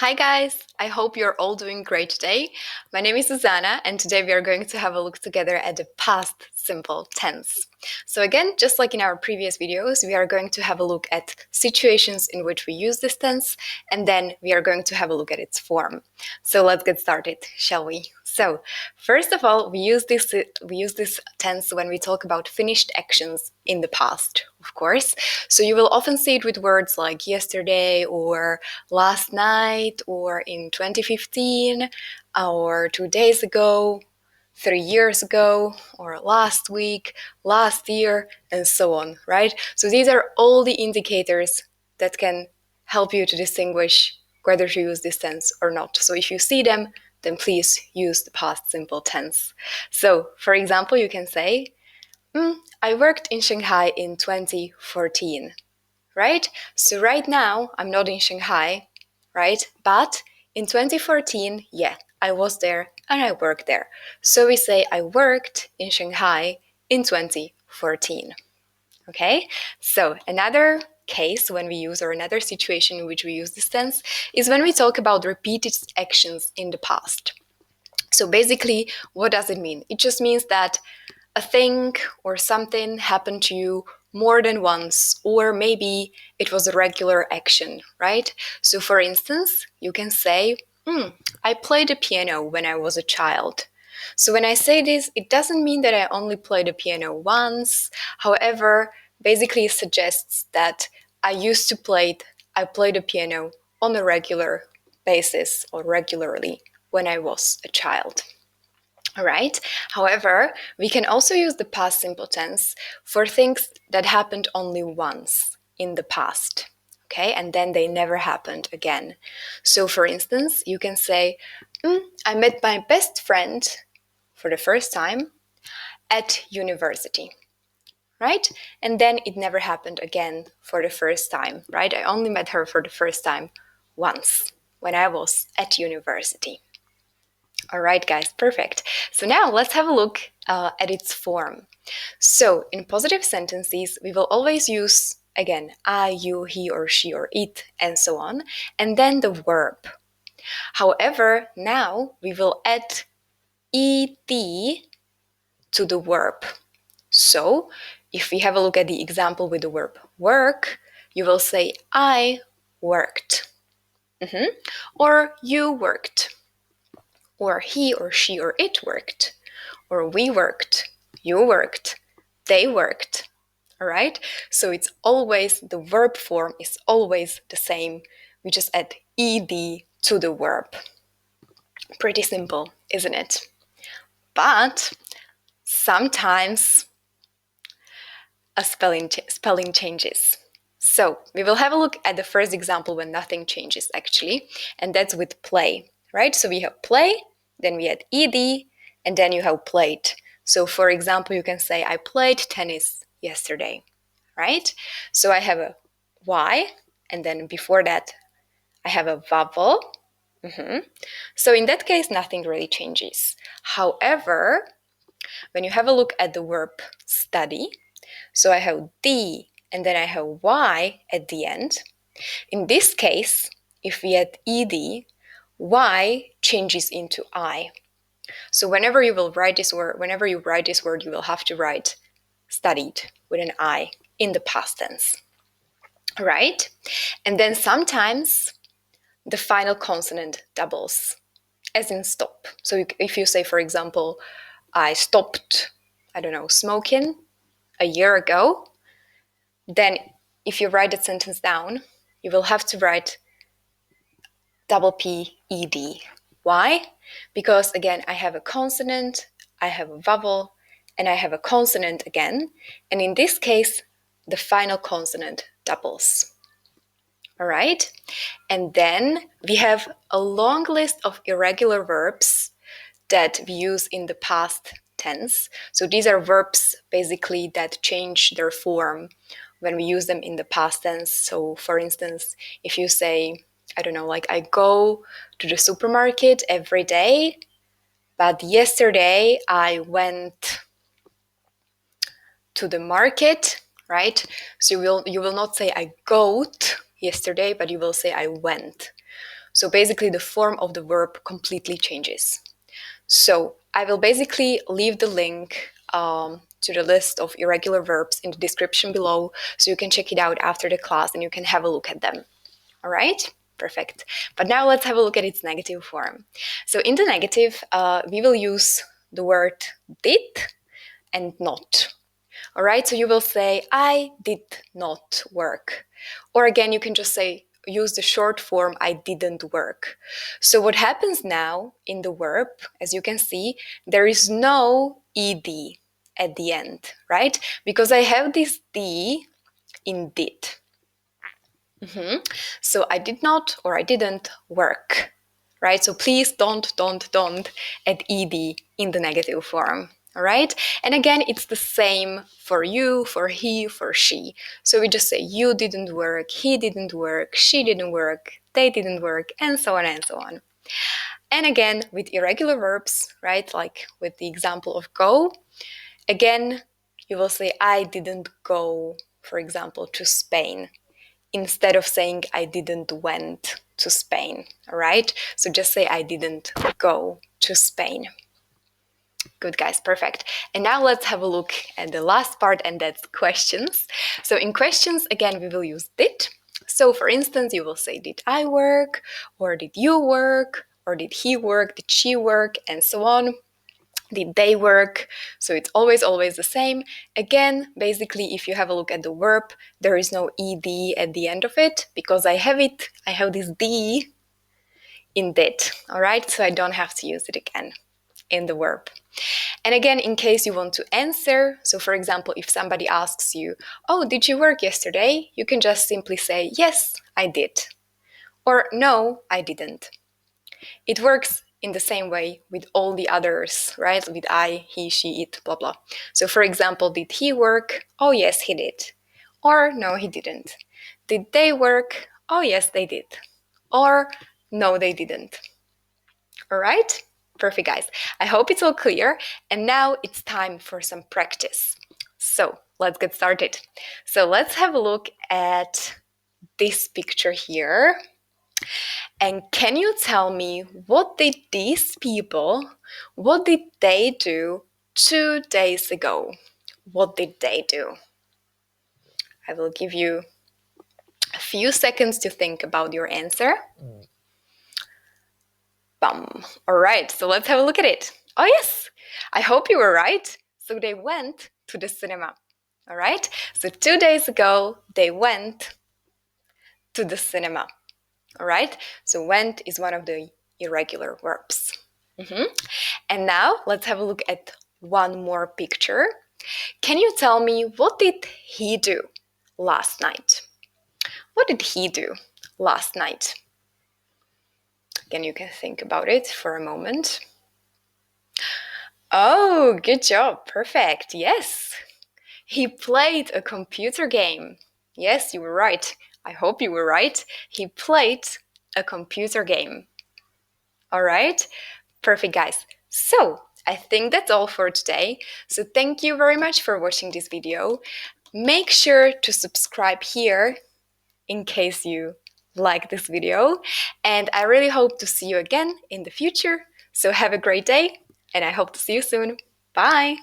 Hi guys, I hope you're all doing great today. My name is Susanna and today we are going to have a look together at the past simple tense. So again, just like in our previous videos, we are going to have a look at situations in which we use this tense and then we are going to have a look at its form. So let's get started, shall we? So first of all, we use this tense when we talk about finished actions in the past, of course. So you will often see it with words like yesterday or last night or in 2015 or 2 days ago, 3 years ago, or last week, last year, and so on, right? So these are all the indicators that can help you to distinguish whether to use this tense or not. So if you see them, then please use the past simple tense. So, for example, you can say, I worked in Shanghai in 2014, right? So right now, I'm not in Shanghai, right? But in 2014, yeah, I was there and I worked there. So we say I worked in Shanghai in 2014. Okay? So another case when we use, or another situation in which we use this tense, is when we talk about repeated actions in the past. So basically, what does it mean? It just means that a thing or something happened to you more than once, or maybe it was a regular action, right? So for instance, you can say, I played the piano when I was a child. So when I say this, it doesn't mean that I only played the piano once. However, basically it suggests that I played the piano on a regular basis or regularly when I was a child. All right. However, we can also use the past simple tense for things that happened only once in the past. Okay, and then they never happened again. So, for instance, you can say, I met my best friend for the first time at university, right? And then it never happened again for the first time, right? I only met her for the first time once when I was at university. All right, guys, perfect. So now let's have a look at its form. So in positive sentences, we will always use, again, I, you, he or she or it, and so on, and then the verb. However, now we will add ed to the verb. So if we have a look at the example with the verb work, you will say, I worked. Or you worked. Or he or she or it worked, or we worked, you worked, they worked. All right? So it's always, the verb form is always the same. We just add ed to the verb. Pretty simple, isn't it? But sometimes a spelling changes. So we will have a look at the first example when nothing changes actually, and that's with play, right? So we have play, then we add ed, and then you have played. So for example, you can say, I played tennis yesterday, right? So I have a y, and then before that, I have a vowel. So in that case, nothing really changes. However, when you have a look at the verb study, so I have D and then I have Y at the end. In this case, if we add ed, Y changes into I. So whenever you write this word, you will have to write studied with an I in the past tense. Right? And then sometimes the final consonant doubles, as in stop. So if you say, for example, I stopped, smoking a year ago, then if you write that sentence down, you will have to write double P E D. Why? Because again, I have a consonant, I have a vowel, and I have a consonant again. And in this case, the final consonant doubles. All right? And then we have a long list of irregular verbs that we use in the past tense. So these are verbs basically that change their form when we use them in the past tense. So for instance, if you say, I go to the supermarket every day, but yesterday I went to the market, right? So you will not say I goat yesterday, but you will say I went. So basically the form of the verb completely changes. So I will basically leave the link to the list of irregular verbs in the description below, so you can check it out after the class and you can have a look at them. All right? Perfect. But now let's have a look at its negative form. So in the negative, we will use the word did and not. All right, so you will say, I did not work. Or again, you can just say, use the short form, I didn't work. So what happens now in the verb, as you can see, there is no ed at the end, right? Because I have this d in did. So I did not or I didn't work, right? So please don't add ed in the negative form, all right? And again, it's the same for you, for he, for she. So we just say you didn't work, he didn't work, she didn't work, they didn't work, and so on and so on. And again, with irregular verbs, right? Like with the example of go, again, you will say I didn't go, for example, to Spain, instead of saying I didn't went to Spain, all right? So just say I didn't go to Spain. Good, guys, perfect. And now let's have a look at the last part, and that's questions. So in questions, again, we will use did. So for instance, you will say, did I work? Or did you work? Or did he work? Did she work? And so on. Did they work? So it's always the same. Again, basically, if you have a look at the verb, there is no ed at the end of it because I have this d in did, all right? So I don't have to use it again in the verb. And again, in case you want to answer, so for example, if somebody asks you, oh, did you work yesterday? You can just simply say, yes, I did. Or no, I didn't. It works in the same way with all the others, right? With I, he, she, it, blah, blah. So for example, did he work? Oh, yes, he did. Or no, he didn't. Did they work? Oh, yes, they did. Or no, they didn't. All right? Perfect, guys. I hope it's all clear. And now it's time for some practice. So let's get started. So let's have a look at this picture here. And can you tell me, what did these people, what did they do 2 days ago? What did they do? I will give you a few seconds to think about your answer. Bum. All right, so let's have a look at it. Oh yes, I hope you were right. So they went to the cinema. All right, so 2 days ago, they went to the cinema. All right, so went is one of the irregular verbs. And now let's have a look at one more picture. Can you tell me, what did he do last night? What did he do last night? Again, you can think about it for a moment. Oh, good job. Perfect. Yes. He played a computer game. Yes, you were right. I hope you were right. He played a computer game. All right. Perfect, guys. So I think that's all for today. So thank you very much for watching this video. Make sure to subscribe here in case you like this video. And I really hope to see you again in the future. So have a great day, and I hope to see you soon. Bye!